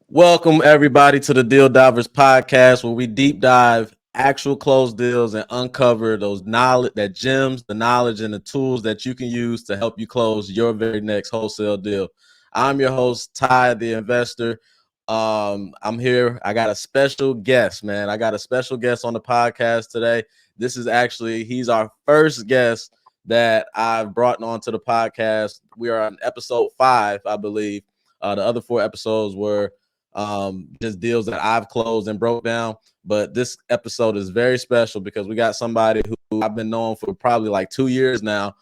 Welcome everybody to the Deal Divers podcast, where we deep dive actual closed deals and uncover those knowledge, that gems, the knowledge, and the tools that you can use to help you close your very next wholesale deal. I'm your host, Ty, the investor. I'm here. I got a special guest, man. I got a special guest on the podcast today. He's our first guest that I've brought onto the podcast. We are on episode 5, I believe. The other 4 episodes were just deals that I've closed and broke down. But this episode is very special because we got somebody who I've been knowing for probably like 2 years now.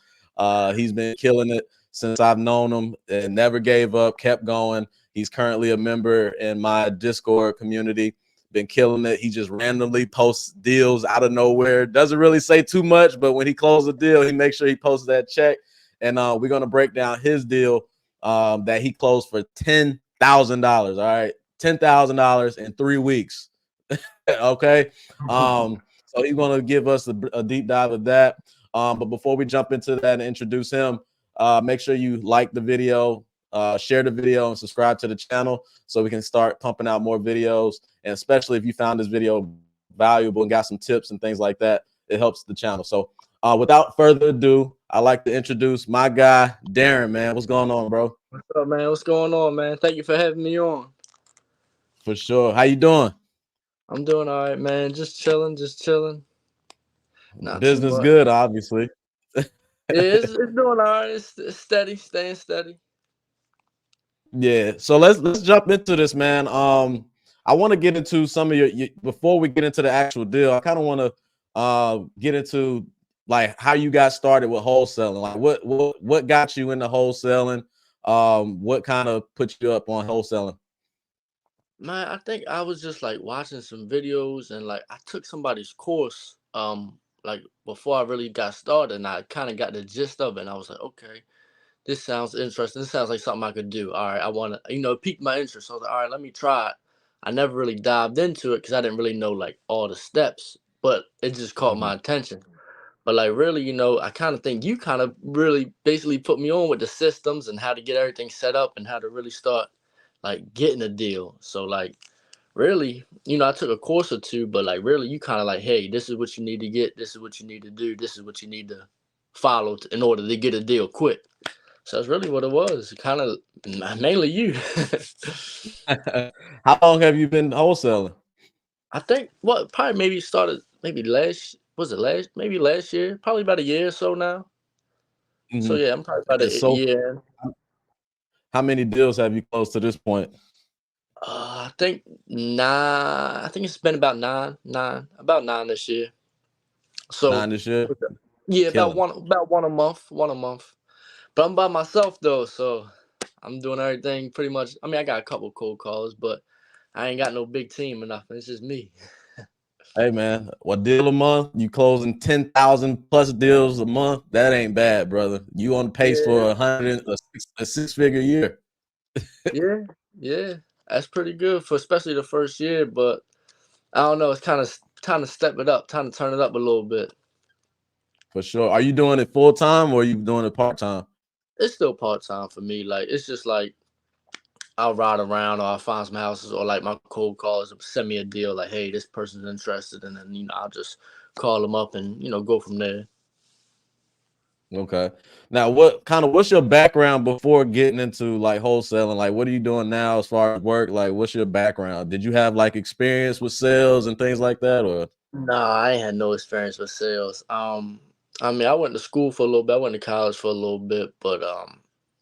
He's been killing it since I've known him and never gave up, kept going. He's currently a member in my Discord community. Been killing it. He just randomly posts deals out of nowhere. Doesn't really say too much, but when he closes a deal, he makes sure he posts that check. And we're going to break down his deal that he closed for $10,000. All right. $10,000 in 3 weeks. Okay. So he's going to give us a deep dive of that. But before we jump into that and introduce him, make sure you like the video, share the video, and subscribe to the channel so we can start pumping out more videos. And especially if you found this video valuable and got some tips and things like that, it helps the channel. So without further ado, I'd like to introduce my guy, Darren, man. What's going on, bro? What's up, man? What's going on, man? Thank you for having me on. For sure. How you doing? I'm doing all right, man. Just chilling. Not too Business much. good, obviously. Yeah, it's doing all right. It's steady, staying steady. Yeah. So let's jump into this, man. I want to get into some of your before we get into the actual deal. I kind of want to get into like how you got started with wholesaling. Like what got you into wholesaling? What kind of put you up on wholesaling? Man, I think I was just like watching some videos and like I took somebody's course like before I really got started and I kind of got the gist of it and I was like, okay, this sounds interesting. This sounds like something I could do. All right, I want to, it piqued my interest. So I was like, all right, let me try it. I never really dived into it because I didn't really know like all the steps, but it just caught Mhm. my attention. But like really, I kind of think you kind of really basically put me on with the systems and how to get everything set up and how to really start like getting a deal. So like really, I took a course or two, but like really you kind of like, hey, this is what you need to get, this is what you need to do, this is what you need to follow in order to get a deal quick. So that's really what it was. Kind of mainly you. How long have you been wholesaling? I think what probably maybe started maybe last year, probably about a year or so now. So Mhm. yeah, I'm probably about And a so year. how many deals have you closed to this point? I think nine. I think it's been about about nine this year. So 9 this year? yeah, Killing. about one a month. But I'm by myself though, so I'm doing everything pretty much. I mean, I got a couple cold calls, but I ain't got no big team or nothing. It's just me. Hey man, what deal a month? You closing 10,000 plus deals a month? That ain't bad, brother. You on pace for Yeah, a six figure year yeah, yeah. That's pretty good for especially the first year. But I don't know. It's kind of time to step it up, time to turn it up a little bit. for sure. Are you doing it full time or are you doing it part time? It's still part time for me. Like it's just like I'll ride around or I'll find some houses or like my cold callers will send me a deal like, hey, this person's interested, and then I'll just call them up and go from there. Okay. Now, what's your background before getting into like wholesaling? Like, what are you doing now as far as work? Like, what's your background? Did you have like experience with sales and things like that, or? Nah, I ain't had no experience with sales. I mean, I went to school for a little bit. I went to college for a little bit, but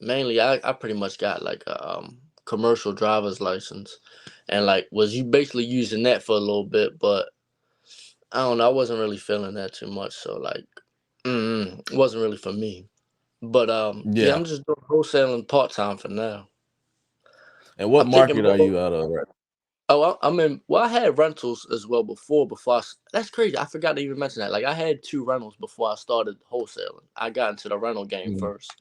mainly I pretty much got like a commercial driver's license, and like was you basically using that for a little bit, but I don't know. I wasn't really feeling that too much, so like, it wasn't really for me. But yeah, Yeah. I'm just doing wholesaling part time for now. And what I'm thinking market are more. you out of? Right. Oh, I'm in. Well, I had rentals as well before. That's crazy. I forgot to even mention that. Like, I had two rentals before I started wholesaling. I got into the rental game Mhm. first.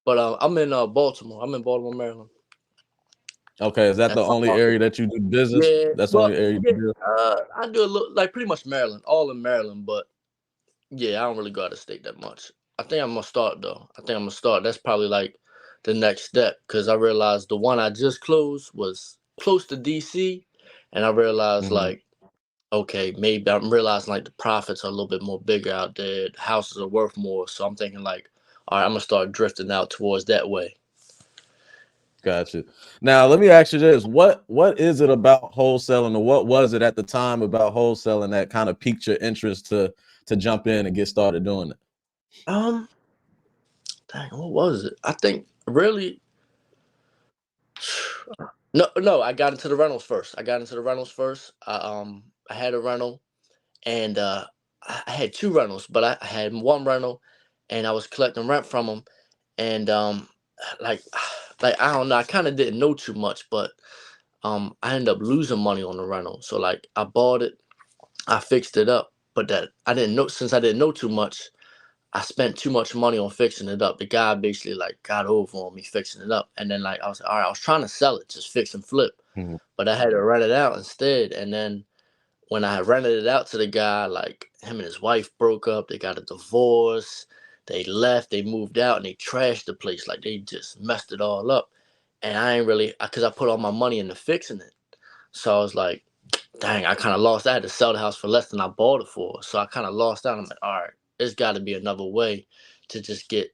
But I'm in Baltimore. I'm in Baltimore, Maryland. Okay. Is that the That's my only market. area that you do business? Yeah. That's the Well, only area yeah. you do. I do a little, like pretty much Maryland, all in Maryland. But yeah, I don't really go out of state that much. I think I'm gonna start though. I think I'm gonna start. That's probably like the next step because I realized the one I just closed was close to DC, and I realized Mm-hmm. like, okay, maybe I'm realizing like the profits are a little bit more bigger out there. The houses are worth more, so I'm thinking like, all right, I'm gonna start drifting out towards that way. Gotcha. Now let me ask you this: what is it about wholesaling, or what was it at the time about wholesaling that kind of piqued your interest to jump in and get started doing it? Um, Dang, what was it? I think really, no. I got into the rentals first. I had a rental, and I had two rentals, but I had one rental, and I was collecting rent from them, and like, like I don't know. I kind of didn't know too much, but I ended up losing money on the rental. So like, I bought it, I fixed it up, but that I didn't know since I didn't know too much. I spent too much money on fixing it up. The guy basically like got over on me fixing it up, and then like I was like, all right, I was trying to sell it, just fix and flip, Mm-hmm. but I had to rent it out instead. And then when I rented it out to the guy, like him and his wife broke up, they got a divorce, they left, they moved out, and they trashed the place, like they just messed it all up. And I ain't really, because I put all my money into fixing it, so I was like, dang, I kind of lost. I had to sell the house for less than I bought it for, so I kind of lost out. I'm like, all right, there's got to be another way to just get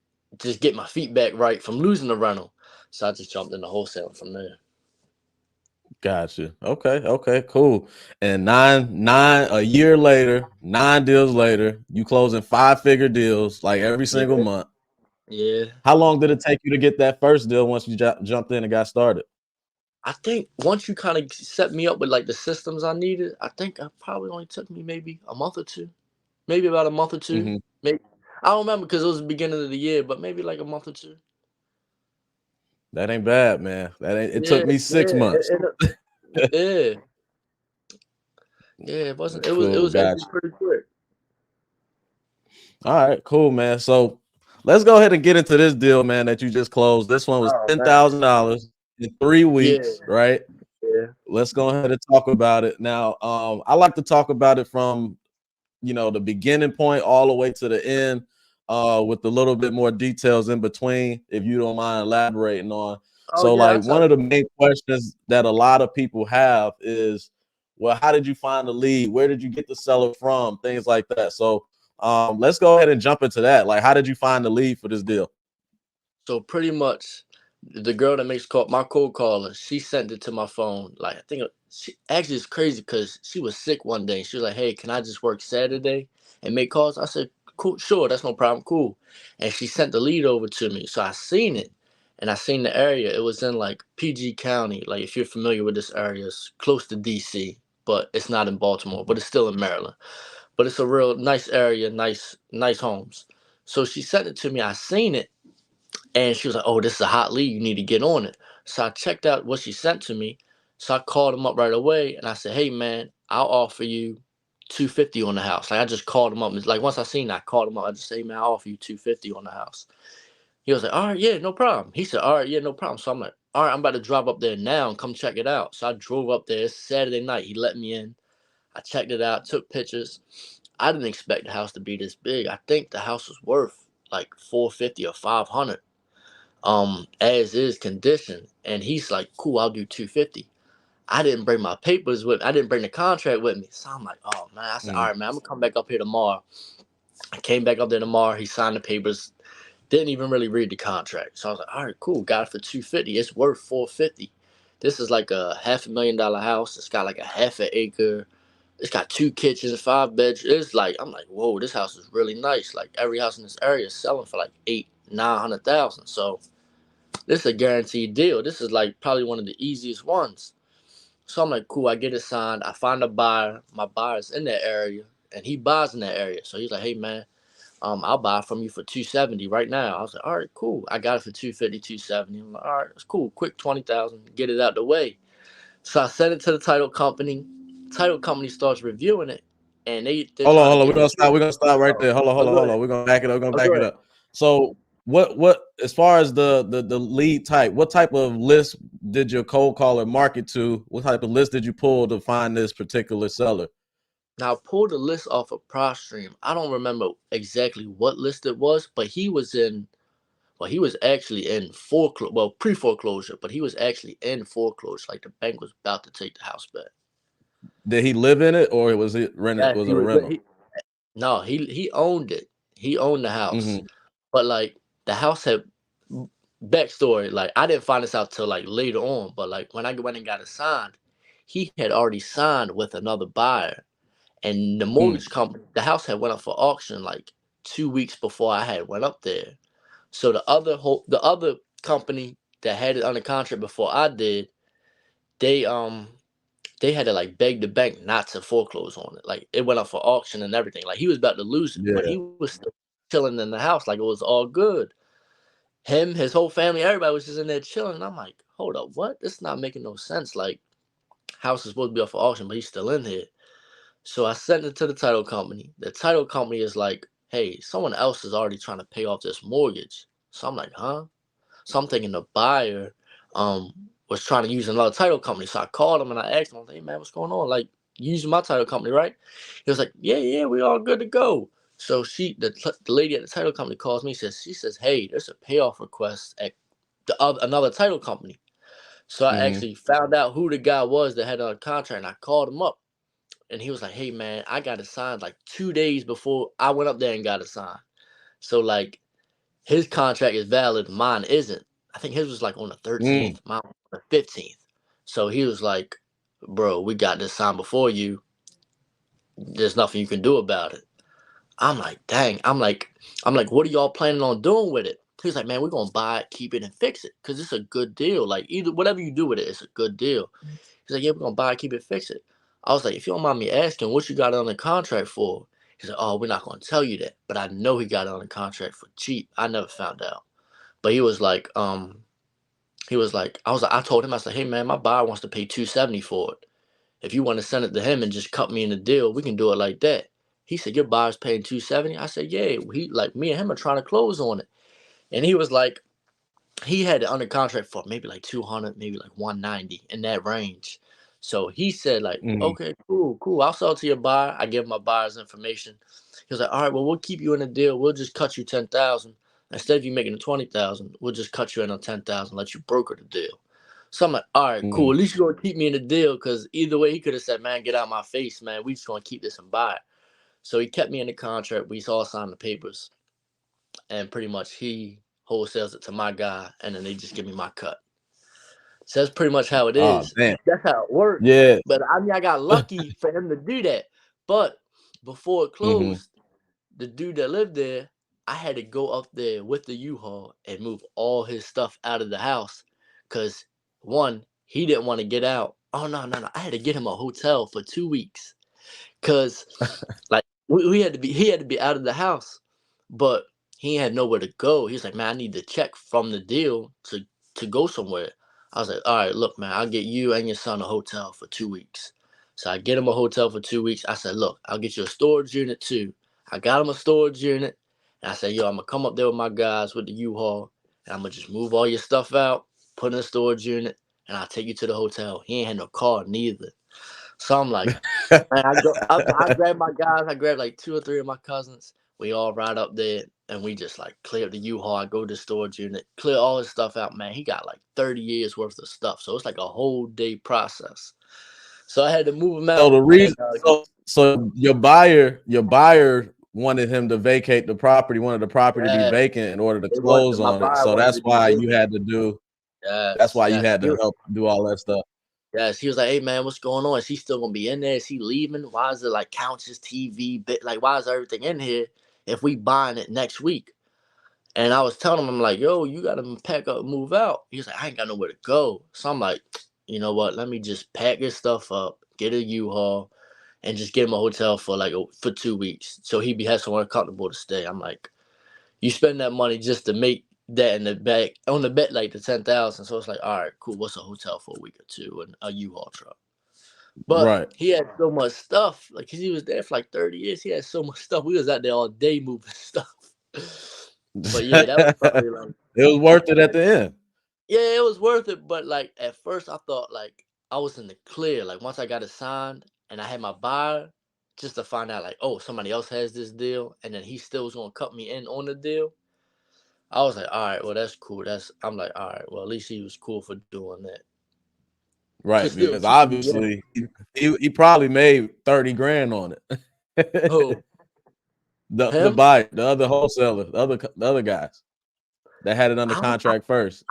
my feet back right from losing the rental. So I just jumped into wholesaling from there. Gotcha. Okay, cool. And nine a year later, 9 deals later, you closing 5-figure deals like every single Yeah, month. yeah. How long did it take you to get that first deal once you jumped in and got started? I think once you kind of set me up with like the systems I needed, I think I probably only took me maybe a month or two, maybe about a month or two. Mm-hmm. Maybe I don't remember because it was the beginning of the year, but maybe like a month or two. That ain't bad, man. That ain't. It took Yeah, me yeah, 6 months. yeah, yeah. It wasn't. It Cool, was actually gotcha. pretty quick. All right, cool, man. So let's go ahead and get into this deal, man, that you just closed. This one was Oh man. $10,000 in 3 weeks, Yeah, right? yeah. Let's go ahead and talk about it now. I like to talk about it from the beginning point all the way to the end, with a little bit more details in between, if you don't mind elaborating on. Oh So, yeah, like, I'll one tell of the you. main questions that a lot of people have is, well, how did you find the lead? Where did you get the seller from? Things like that. So, let's go ahead and jump into that. Like, how did you find the lead for this deal? So pretty much, the girl that makes call my cold caller, she sent it to my phone. Like I think she actually it's crazy because she was sick one day. She was like, "Hey, can I just work Saturday and make calls?" I said, "Cool, sure, that's no problem, cool." And she sent the lead over to me, so I seen it, and I seen the area. It was in like PG County. Like if you're familiar with this area, it's close to DC, but it's not in Baltimore, but it's still in Maryland. But it's a real nice area, nice homes. So she sent it to me. I seen it. And she was like, "Oh, this is a hot lead. You need to get on it." So I checked out what she sent to me. So I called him up right away and I said, "Hey man, I'll offer you 250 on the house." Like I just called him up. It's like once I seen that, I called him up. I just say, "Hey man, I'll offer you 250 on the house." He was like, "All right, yeah, no problem." He said, "All right, yeah, no problem." So I'm like, "All right, I'm about to drive up there now and come check it out." So I drove up there. It's Saturday night. He let me in. I checked it out, took pictures. I didn't expect the house to be this big. I think the house was worth like 450 or 500 as is condition. And he's like, "Cool, I'll do 250." I didn't bring my papers with me. I didn't bring the contract with me. So I'm like, "Oh man." I said, "All Mm, right, man, I'm gonna come back up here tomorrow." I came back up there tomorrow. He signed the papers. Didn't even really read the contract. So I was like, "All right, cool. Got it for 250. It's worth 450." This is like a $500,000 house. It's got like a half an acre. It's got two kitchens, 5 bedrooms. It's like I'm like, whoa, this house is really nice. Like every house in this area is selling for like 800,000, 900,000. So this is a guaranteed deal. This is like probably one of the easiest ones. So I'm like, cool, I get it signed. I find a buyer. My buyer's in that area and he buys in that area. So he's like, "Hey man, I'll buy from you for 270 right now." I was like, "All right, cool." I got it for 250, 270. I'm like, "All right, it's cool. Quick 20,000, get it out the way." So I sent it to the title company. Title company starts reviewing it and they're Hold on, trying to hold on. get the We're gonna stop right Oh, there. Hold on, oh, hold on, go hold ahead. on. We're gonna back it up. We're gonna Oh, back go it ahead. up. So, what as far as the lead type, what type of list did your cold caller market to? What type of list did you pull to find this particular seller? Now I pulled the list off of PropStream. I don't remember exactly what list it was, but he was in. but he was actually in foreclosure, well, pre-foreclosure, but he was actually in foreclosure. Like the bank was about to take the house back. Did he live in it or was it rented? Yes, Was he it a was. rental? No, he owned it. He owned the house, Mm-hmm. but like the house had backstory. Like I didn't find this out till like later on, but like when I went and got it signed, he had already signed with another buyer, and the mortgage company, the house had went up for auction like 2 weeks before I had went up there. So the other company that had it under contract before I did, they they had to like beg the bank not to foreclose on it. Like it went up for auction and everything. Like he was about to lose it, but Yeah. he was still chilling in the house like it was all good. Him, his whole family, everybody was just in there chilling. And I'm like, hold up, what? This is not making no sense. Like house is supposed to be up for auction, but he's still in here. So I sent it to the title company. The title company is like, hey, someone else is already trying to pay off this mortgage. So I'm like, huh? So I'm thinking the buyer was trying to use another title company. So I called him and I asked him, hey man, what's going on? Like, you using my title company, right? He was like, yeah, we all good to go. So the lady at the title company calls me, she says, hey, there's a payoff request at another title company. So I Mm-hmm. actually found out who the guy was that had a contract, and I called him up, and he was like, hey man, I got it signed like 2 days before I went up there and got it signed. So like his contract is valid, mine isn't. I think his was like on the Mm. 13th, mine was on the 15th. So he was like, bro, we got this signed before you. There's nothing you can do about it. I'm like, dang. I'm like, what are y'all planning on doing with it? He was like, man, we're gonna buy it, keep it, and fix it. Cause it's a good deal. Like either whatever you do with it, it's a good deal. He's like, yeah, we're gonna buy it, keep it, fix it. I was like, if you don't mind me asking, what you got it on the contract for? He's like, oh, we're not gonna tell you that. But I know he got it on the contract for cheap. I never found out. But he was like, I told him, I said, hey man, my buyer wants to pay 270 for it. If you want to send it to him and just cut me in the deal, we can do it like that. He said, your buyer's paying 270. I said, yeah. He like me and him are trying to close on it. And he was like, he had it under contract for maybe like 200, maybe like 190 in that range. So he said, like, Mm-hmm. okay, cool. I'll sell it to your buyer. I give him my buyer's information. He was like, all right, well, we'll keep you in the deal. We'll just cut you 10,000. Instead of you making it 20,000, we'll just cut you in on 10,000, let you broker the deal. So I'm like, all right, cool. Mm-hmm. At least you're gonna keep me in the deal, because either way, he could have said, man, get out my face, man. We just gonna keep this and buy it. So he kept me in the contract. We all signed the papers, and pretty much he wholesales it to my guy, and then they just give me my cut. So that's pretty much how it Oh, is. damn. That's how it worked. Yeah. But I mean, I got lucky for him to do that. But before it Mm-hmm. closed, the dude that lived there, I had to go up there with the U-Haul and move all his stuff out of the house. Cause one, he didn't want to get out. Oh no. I had to get him a hotel for 2 weeks. Cause like we had to be he had to be out of the house. But he had nowhere to go. He was like, man, I need the check from the deal to go somewhere. I was like, all right, look, man, I'll get you and your son a hotel for 2 weeks. So I get him a hotel for 2 weeks. I said, look, I'll get you a storage unit too. I got him a storage unit. And I said, yo, I'm gonna come up there with my guys with the U-Haul, and I'm gonna just move all your stuff out, put in a storage unit, and I'll take you to the hotel. He ain't had no car neither. So I'm like, man, I grabbed my guys. I grabbed like 2 or 3 of my cousins. We all ride up there, and we just like clear up the U-Haul. I go to the storage unit, clear all his stuff out. Man, he got like 30 years worth of stuff, so it's like a whole day process. So I had to move him So out, the and reason, so your buyer wanted him to vacate the property, wanted the property to be yeah, vacant in order to they close wanted my on it. buyer So wanted that's to be why you vacant. had to do. That's Yes, why you yes. had to help do all that stuff. Yes, he was like, "Hey man, what's going on? Is he still gonna be in there? Is he leaving? Why is it like couches, TV, bit like why is everything in here if we buying it next week?" And I was telling him, I'm like, "Yo, you gotta pack up, and move out." He's like, "I ain't got nowhere to go." So I'm like, you know what? Let me just pack his stuff up, get a U-Haul, and just get him a hotel for for 2 weeks, so he be has somewhere comfortable to stay. I'm like, you spend that money just to make that in the back on the bet like the 10,000. So it's like, all right, cool. What's a hotel for a week or two and a U-Haul truck? But Right. he had so much stuff. Like, 'cause he was there for like 30 years. He had so much stuff. We was out there all day moving stuff. But yeah, that was probably like, It was worth it at the end. yeah, it was worth it. But like at first, I thought like I was in the clear. Like once I got it signed and I had my buyer, just to find out like, oh, somebody else has this deal, and then he still was gonna cut me in on the deal. I was like, all right, well, that's cool. I'm like, all right, well, at least he was cool for doing that. Right, Cause still because keeping me, yeah. obviously he probably made 30 grand on it. Who? The Him? buyer, the other wholesaler, the other guys that had it under I don't, contract first.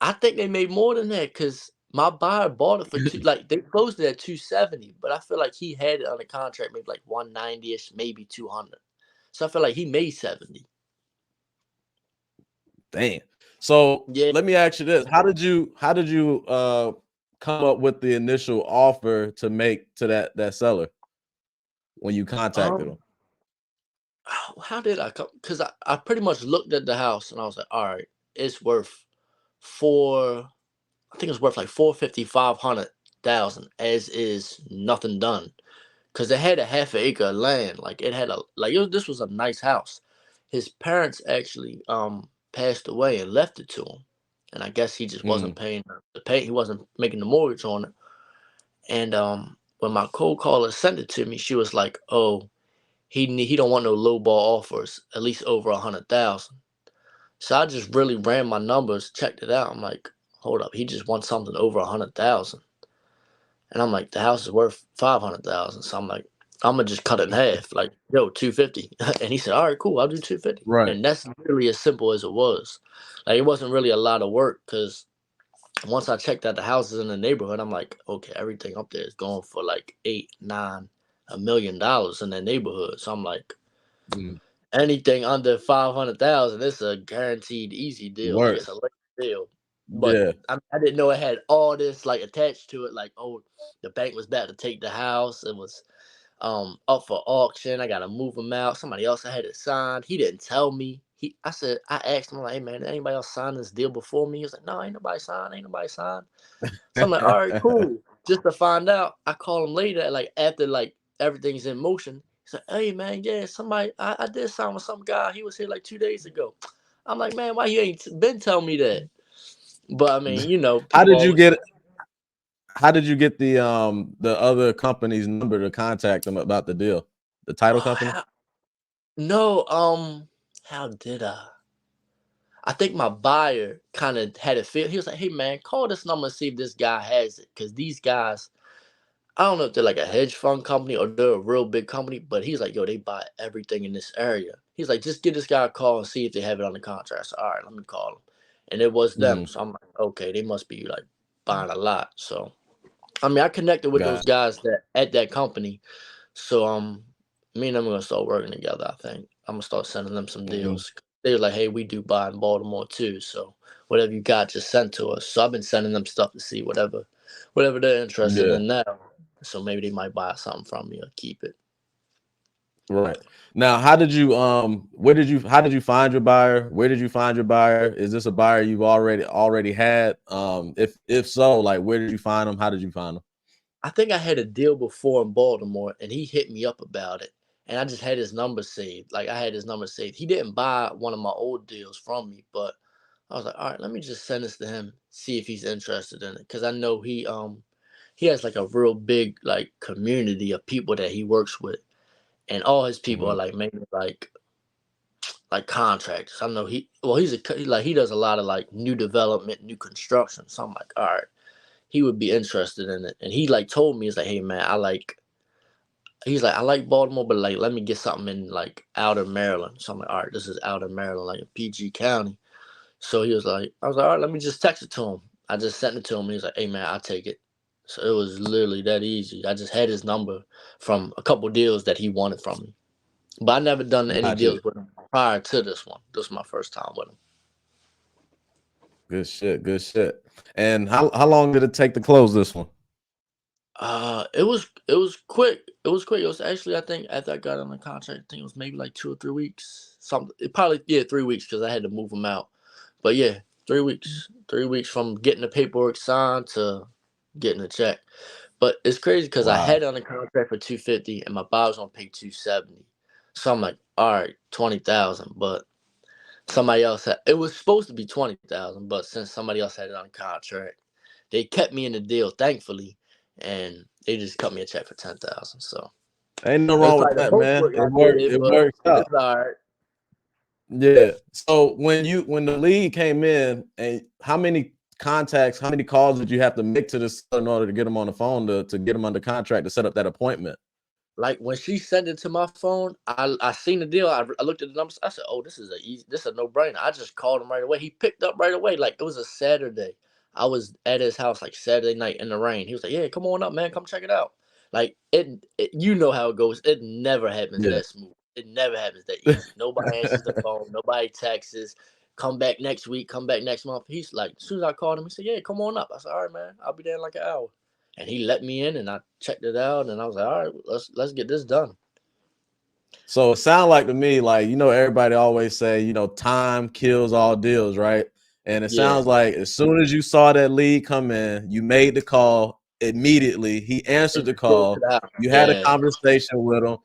I think they made more than that because my buyer bought it for like they closed it at 270, but I feel like he had it under contract maybe like 190ish, maybe 200. So I feel like he made 70. Damn. So Yeah. let me ask you this: How did you come up with the initial offer to make to that seller when you contacted Um. him? How did I come? Because I pretty much looked at the house and I was like, all right, it's worth four. I think it's worth like 450, 500,000 as is, nothing done. Cause it had a half an acre of land. Like it had a this was a nice house. His parents actually passed away and left it to him. And I guess he just wasn't Mm, paying the pay, he wasn't making the mortgage on it. And when my cold caller sent it to me, she was like, oh, he don't want no low ball offers, at least over 100,000. So I just really ran my numbers, checked it out. I'm like, hold up, he just wants something over 100,000. And I'm like, the house is worth 500,000. So I'm like, I'm gonna just cut it in half, like, yo, 250. And he said, all right, cool, I'll do 250. right. And that's really as simple as it was. Like it wasn't really a lot of work because once I checked out the houses in the neighborhood, I'm like, okay, everything up there is going for like 8, 9, $1 million in that neighborhood. So I'm like, Mm, anything under 500,000, it's a guaranteed easy deal. Like work. it's a late deal. But Yeah. I didn't know it had all this like attached to it. Like, oh, the bank was about to take the house. It was up for auction. I gotta move him out. Somebody else had it signed. He didn't tell me. I asked him like, hey man, did anybody else sign this deal before me? He was like, no, ain't nobody signed. Ain't nobody signed. So I'm like, all right, cool. Just to find out, I call him later, like after like everything's in motion. He's like, hey man, yeah, somebody I did sign with some guy. He was here like 2 days ago. I'm like, man, why you ain't been telling me that? But I mean, How people did you always get how did you get the other company's number to contact them about the deal? The title company? no, how did I? I think my buyer kind of had a feel. He was like, hey man, call this number and see if this guy has it. Cause these guys, I don't know if they're like a hedge fund company or they're a real big company, but he's like, yo, they buy everything in this area. He's like, just give this guy a call and see if they have it on the contract. So, all right, let me call them. And it was them. Mm, So I'm like, okay, they must be like buying a lot. So, I mean, I connected with those got guys that at that company. So, me and them are gonna start working together. I think I'm gonna start sending them some mhm. deals. They were like, hey, we do buy in Baltimore too. So, whatever you got, just send to us. So I've been sending them stuff to see whatever they're interested Yeah. in now. So maybe they might buy something from me or keep it. Right. Now, how did you find your buyer? Where did you find your buyer? Is this a buyer you've already had? If so, like where did you find them? How did you find them? I think I had a deal before in Baltimore, and he hit me up about it, and I just had his number saved. Like I had his number saved. He didn't buy one of my old deals from me, but I was like, all right, let me just send this to him, see if he's interested in it, because I know he has like a real big like community of people that he works with, and all his people are Mhm. like mainly like contractors. I know he does a lot of like new development, new construction. So I'm like, all right, he would be interested in it. And he like told me, he's like, hey man, he's like, I like Baltimore, but like let me get something in like outer Maryland. So I'm like, all right, this is outer Maryland, like in PG County. So he was like, I was like, all right, let me just text it to him. I just sent it to him and he's like, hey man, I'll take it. So it was literally that easy. I just had his number from a couple deals that he wanted from me. But I never done any Gotcha. deals with him prior to this one. This was my first time with him. Good shit. Good shit. And how long did it take to close this one? It was quick. It was quick. It was actually, I think after I got on the contract, I think it was maybe like 2 or 3 weeks. Something. It probably, yeah, 3 weeks because I had to move him out. But yeah, 3 weeks. 3 weeks from getting the paperwork signed to getting the check. But it's crazy because I Wow. had it on the contract for 250 and my buyer was gonna pay 270. So I'm like, all right, 20,000. But somebody else had it was supposed to be 20,000, but since somebody else had it on contract, they kept me in the deal, thankfully, and they just cut me a check for 10,000. So Ain't no it was wrong with probably the that, most man. work I It works. did, It but works out. it's all right. Yeah. So when the lead came in, and how many contacts, how many calls did you have to make to the seller in order to get them on the phone to get them under contract to set up that appointment? Like when she sent it to my phone, I seen the deal. I looked at the numbers. I said, "Oh, this is a no brainer." I just called him right away. He picked up right away. Like it was a Saturday. I was at his house like Saturday night in the rain. He was like, "Yeah, come on up, man. Come check it out." Like you know how it goes. It never happens Yeah. that smooth. It never happens that easy. Nobody answers the phone. Nobody texts. Come back next week. Come back next month. He's like, as soon as I called him, he said, "Yeah, come on up." I said, "All right, man. I'll be there in like an hour." And he let me in, and I checked it out, and I was like, "All right, let's get this done." So it sounds like to me, like, everybody always say, time kills all deals, right? And it Yeah, sounds like as soon as you saw that lead come in, you made the call immediately. He answered and the drove to call. the house. You had a Yeah, conversation with him.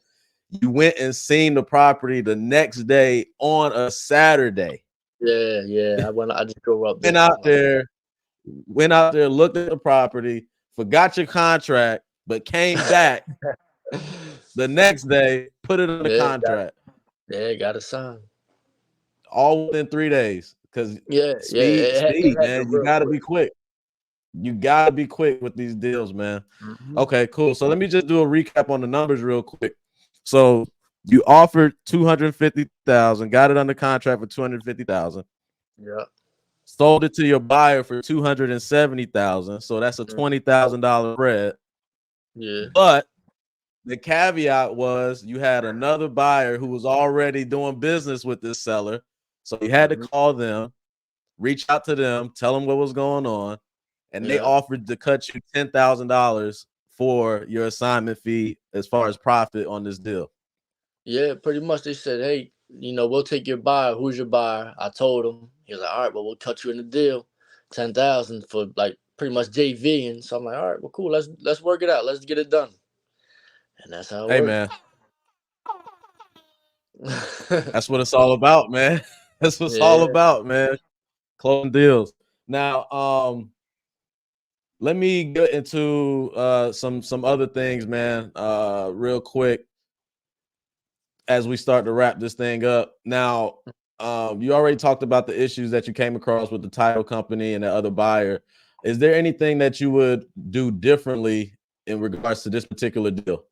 You went and seen the property the next day on a Saturday. yeah. I just drove up Went there. out there, looked at the property, forgot your contract, but came back the next day, put it under Yeah, contract. got a sign. All within 3 days. Because Yeah. It speed, happened man. You real gotta quick. be quick. You gotta be quick with these deals, man. Hmm. Okay, cool. So let me just do a recap on the numbers real quick. So you offered 250,000, got it under contract for 250,000, Yeah. sold it to your buyer for 270,000. So that's a Mm, $20,000 spread. yeah. But the caveat was you had another buyer who was already doing business with this seller. So you had to Hmm. call them, reach out to them, tell them what was going on, and they Yeah. offered to cut you $10,000 for your assignment fee as far as profit on this deal. Yeah. Pretty much, they said, "Hey, we'll take your buyer. Who's your buyer?" I told him. He was like, "All right, well, we'll cut you in the deal, 10,000 for like pretty much JV." And so I'm like, "All right, well, cool. Let's work it out. Let's get it done." And that's how it Hey worked. man, that's what it's all about, man. That's what it's all Yeah. about, man. Closing deals. Now, let me get into some other things, man, real quick as we start to wrap this thing up. Now, you already talked about the issues that you came across with the title company and the other buyer. Is there anything that you would do differently in regards to this particular deal?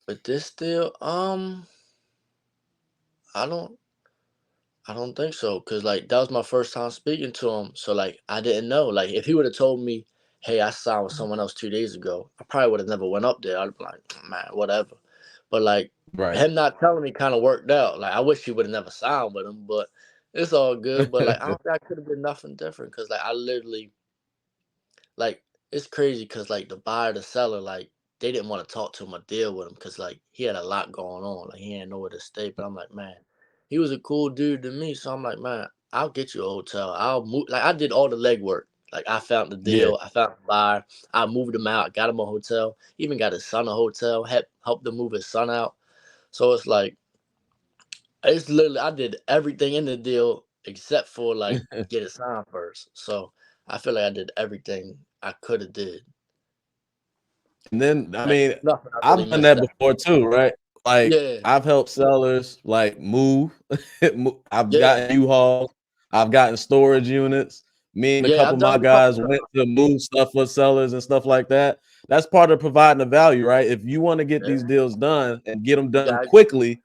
But this still, I don't I don't think so, cause like that was my first time speaking to him. So like I didn't know. Like if he would have told me, "Hey, I signed with someone else 2 days ago," I probably would have never went up there. I'd be like, "Man, whatever." But like Right. him not telling me kind of worked out. Like I wish he would have never signed with him, but it's all good. But like I don't think I could have been nothing different, cause like I literally like it's crazy, cause like the buyer, the seller, like they didn't want to talk to him or deal with him, cause like he had a lot going on. Like he had nowhere to stay. But I'm like, man, he was a cool dude to me. So I'm like, man, I'll get you a hotel. I'll move. Like I did all the legwork. Like I found the Yeah. deal. I found the buyer. I moved him out. Got him a hotel. Even got his son a hotel. Helped him move his son out. So it's like it's literally I did everything in the deal except for like get it signed first. So I feel like I did everything I could have did. And then, I Like, mean, nothing I really I've done missed that out. before too, right? Like, Yeah, I've helped sellers like move. I've yeah, gotten U-Hauls. I've gotten storage units. Me and a yeah. couple I've of done my it a couple guys times. went to move stuff for sellers and stuff like that. That's part of providing the value, right? If you want to get these Yeah, deals done and get them you done got quickly,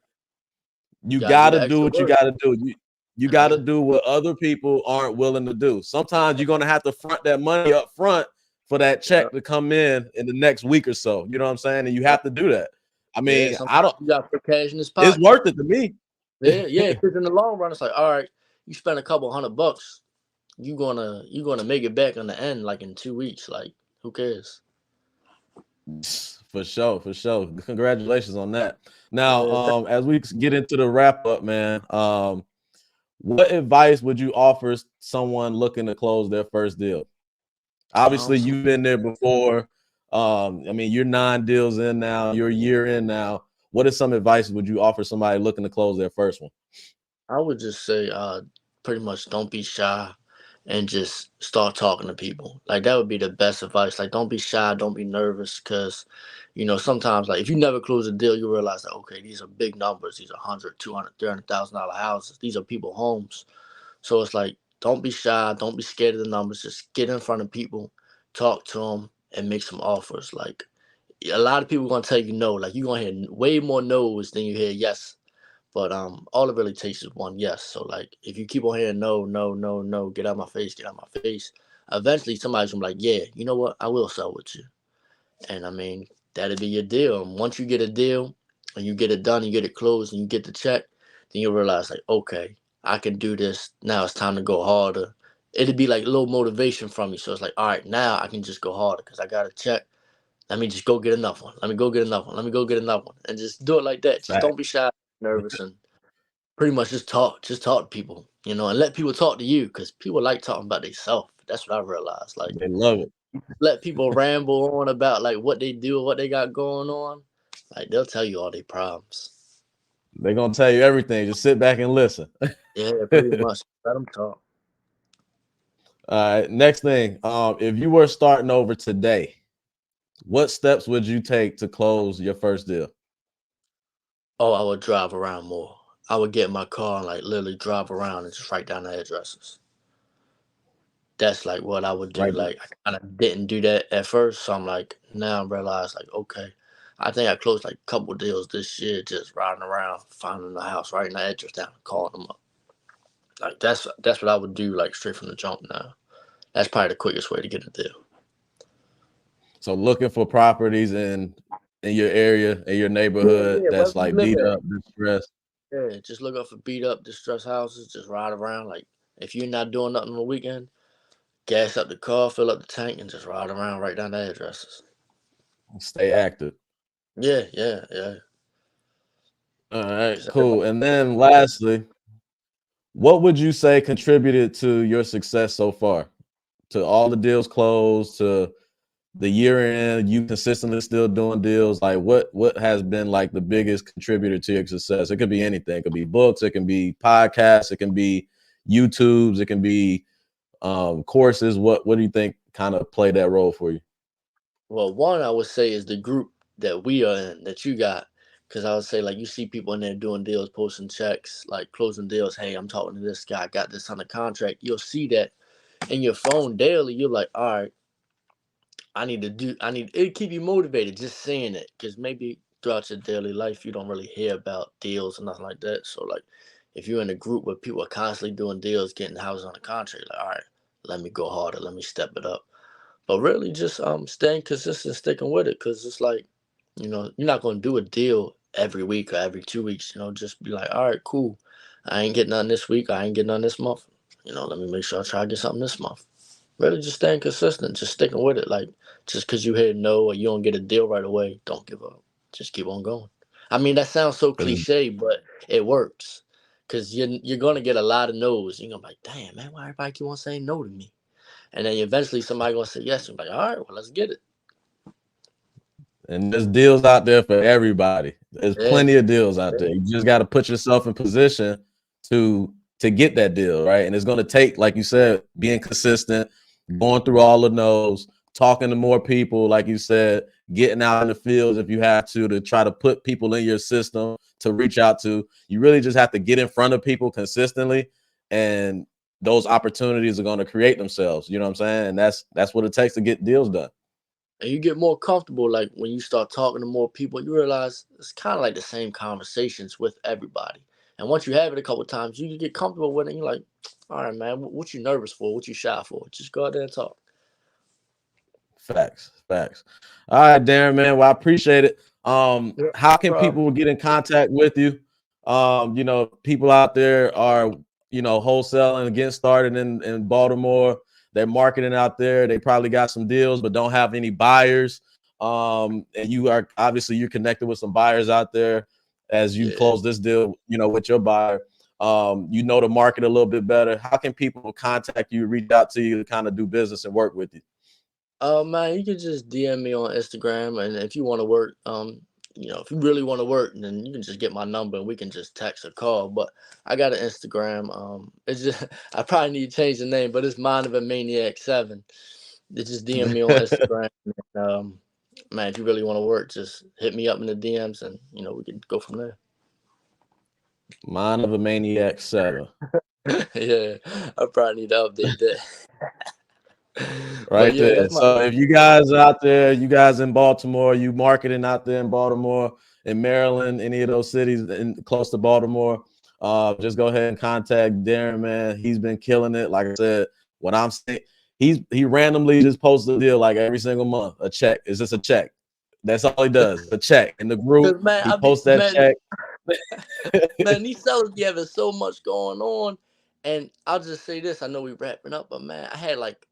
you you got to do got to the do extra what you work. got to do. You got to do what other people aren't willing to do. Sometimes you're going to have to front that money up front for that Yeah, check to come in the next week or so. You know what I'm saying? And you yeah, have to do that. I yeah. mean, I Sometimes don't. you got to put cash in his It's pocket. worth it to me. Yeah. Because in the long run, it's like, all right, you spend a couple $100, you gonna make it back on the end like in 2 weeks. Like, who cares? For sure, for sure. Congratulations on that. Now, Yeah. as we get into the wrap up, man, what advice would you offer someone looking to close their first deal? Obviously, So you've been there before. I mean, you're 9 deals in now. You're a year in now. What is some advice would you offer somebody looking to close their first one? I would just say, pretty much don't be shy. and just start talking to people. Like that would be the best advice. Like don't be shy, don't be nervous, because sometimes like if you never close a deal, you realize that okay, these are big numbers. These are 100, 200, $300,000 houses. These are people homes. So it's like don't be shy, don't be scared of the numbers. Just get in front of people, talk to them, and make some offers. Like a lot of people are gonna tell you no. Like you're gonna hear way more no's than you hear yes. But all it really takes is one yes. So like if you keep on hearing no, no, no, no, get out my face, get out my face, eventually somebody's gonna be like, yeah, you know what? I will sell with you. And I mean, that'll be your deal. And once you get a deal and you get it done, you get it closed and you get the check, then you realize like, okay, I can do this. Now it's time to go harder. It'd be like a little motivation from you. So it's like, all right, now I can just go harder because I got a check. Let me just go get another one. Let me go get another one. Let me go get another one. And just do it like that. Just Fact. don't be shy, nervous, and pretty much just talk to people, and let people talk to you because people like talking about themselves. That's what I realized. Like They love it. let people ramble on about like what they do or what they got going on. Like they'll tell you all their problems. They're gonna tell you everything. Just sit back and listen. Yeah, pretty much. Let them talk. All right. Next thing, if you were starting over today, what steps would you take to close your first deal? Oh, I would drive around more. I would get in my car and like literally drive around and just write down the addresses. That's like what I would do. Right. Like I kind of didn't do that at first, so I'm like now I realize like okay, I think I closed like a couple deals this year just riding around, finding the house, writing the address down, calling them up. Like that's what I would do like straight from the jump now. That's probably the quickest way to get a deal. So looking for properties in your area, in your Yeah, neighborhood yeah, that's wherever you like live beat at. up, distressed. Yeah, just look up for beat up, distressed houses. Just ride around. Like if you're not doing nothing on the weekend, gas up the car, fill up the tank, and just ride around, write down the addresses. Stay active. Yeah, yeah, yeah. All right, 'Cause cool. And then lastly, what would you say contributed to your success so far? To all the deals closed, to the year end, you consistently still doing deals. Like what has been like the biggest contributor to your success? It could be anything. It could be books, it can be podcasts, it can be YouTubes, it can be courses. What do you think kind of played that role for you? Well, one I would say is the group that we are in, that you got. Because I would say, like, you see people in there doing deals, posting checks, like closing deals. Hey, I'm talking to this guy, got this on the contract. You'll see that in your phone daily. You're like, all right, it keep you motivated just seeing it. Because maybe throughout your daily life, you don't really hear about deals and nothing like that. So, like, if you're in a group where people are constantly doing deals, getting houses on the contract, like, all right, let me go harder, let me step it up. But really just staying consistent, sticking with it, because it's like, you're not gonna do a deal every week or every 2 weeks, just be like, all right, cool. I ain't getting none this week, I ain't getting none this month. Let me make sure I try to get something this month. Really just staying consistent, just sticking with it. Like just because you hear no or you don't get a deal right away, don't give up. Just keep on going. I mean, that sounds so 'Cause cliche, but it works. Cause you're gonna get a lot of no's. You're gonna be like, damn man, why everybody keep on saying no to me? And then eventually somebody gonna say yes. And be like, all right, well, let's get it. And there's deals out there for everybody. There's Yeah, plenty of deals out there. yeah. You just got to put yourself in position to get that deal, right? And it's going to take, like you said, being consistent, going through all the no's, talking to more people, like you said, getting out in the fields if you have to try to put people in your system to reach out to. You really just have to get in front of people consistently, and those opportunities are going to create themselves. You know what I'm saying? And that's what it takes to get deals done. And you get more comfortable, like when you start talking to more people, you realize it's kind of like the same conversations with everybody. And once you have it a couple times, you get comfortable with it. And you're like, all right, man, what you nervous for? What you shy for? Just go out there and talk. Facts, facts. All right, Darren, man. Well, I appreciate it. Yeah, How no can problem. people get in contact with you? People out there are, wholesaling, getting started in Baltimore. They're marketing out there. They probably got some deals, but don't have any buyers. And you're connected with some buyers out there as you Yeah. close this deal, with your buyer. You know the market a little bit better. How can people contact you, reach out to you to kind of do business and work with you? Man, you can just DM me on Instagram, and if you want to work, you know, if you really want to work, then you can just get my number and we can just text or call. But I got an Instagram. It's just I probably need to change the name, but it's Mind of a Maniac 7. They just DM me on Instagram. Man, if you really want to work, just hit me up in the DMs, and you know we can go from there. Mind of a Maniac 7. Yeah, I probably need to update that. Right Yeah, there. that's my. So if you guys out there, you guys in Baltimore, you marketing out there in Baltimore, in Maryland, any of those cities close to Baltimore, just go ahead and contact Darren, man. He's been killing it. Like I said, what I'm saying, he randomly just posts a deal like every single month, a check. It's just a check. That's all he does, a check. In the group, Man, he posts that check. Man, these sellers be having so much going on, and I'll just say this: I know we wrapping up, but man, I had like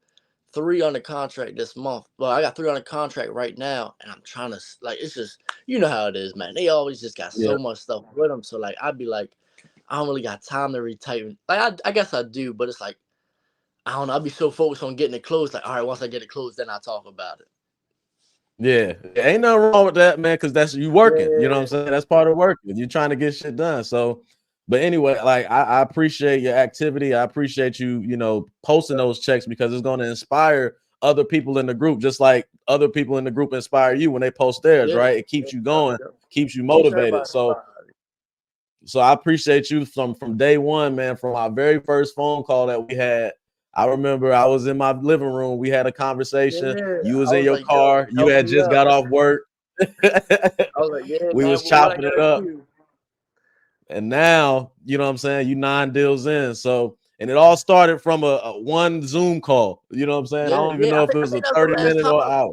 3 under contract this month. Well, I got 3 under contract right now, and I'm trying to like. It's just you know how it is, man. They always just got Yeah. so much stuff with them. So like, I'd be like, I don't really got time to retype. Like I guess I do, but it's like I don't know. I'd be so focused on getting it closed. Like, all right, once I get it closed, then I talk about it. Yeah, ain't nothing wrong with that, man, because that's you working. You know what I'm Yeah. saying? That's part of working. You're trying to get shit done. So, but anyway, like I appreciate your activity. I appreciate you, you know, posting those checks because it's going to inspire other people in the group, just like other people in the group inspire you when they post theirs, Yeah. right? It keeps you going, keeps you Keeps motivated. everybody So, inspired. I appreciate you from day one, man. From our very first phone call that we had. I remember I was in my living room. We had a conversation. Yeah, You was I in was your like, yo, car. You help had me just out. got off work. I was like, yeah, We man, was what I chopping it gotta up. do? And now, you know what I'm saying? You 9 deals in. So, and it all started from a one Zoom call. You know what I'm saying? I Yeah, don't even yeah. know I if think, it I was a think that was the last 30-minute time. or an hour.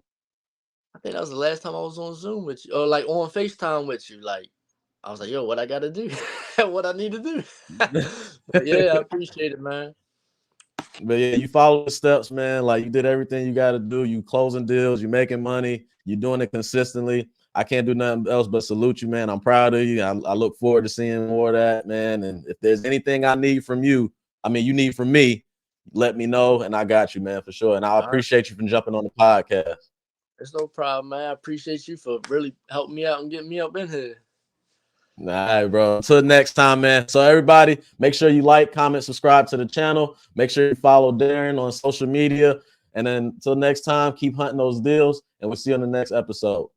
I think that was the last time I was on Zoom with you, or like on FaceTime with you. Like, I was like, yo, what I gotta do? What I need to do? But yeah, I appreciate it, man. But yeah, you follow the steps, man. Like you did everything you got to do. You closing deals, you making money, you doing it consistently. I can't do nothing else but salute you, man. I'm proud of you. I look forward to seeing more of that, man. And if there's anything I need from you, I mean, you need from me, let me know, and I got you, man, for sure. And I All right, appreciate you for jumping on the podcast. it's no problem, man. I appreciate you for really helping me out and getting me up in here. All right, bro. Until next time, man. So everybody, make sure you like, comment, subscribe to the channel. Make sure you follow Darren on social media. And then until next time, keep hunting those deals, and we'll see you on the next episode.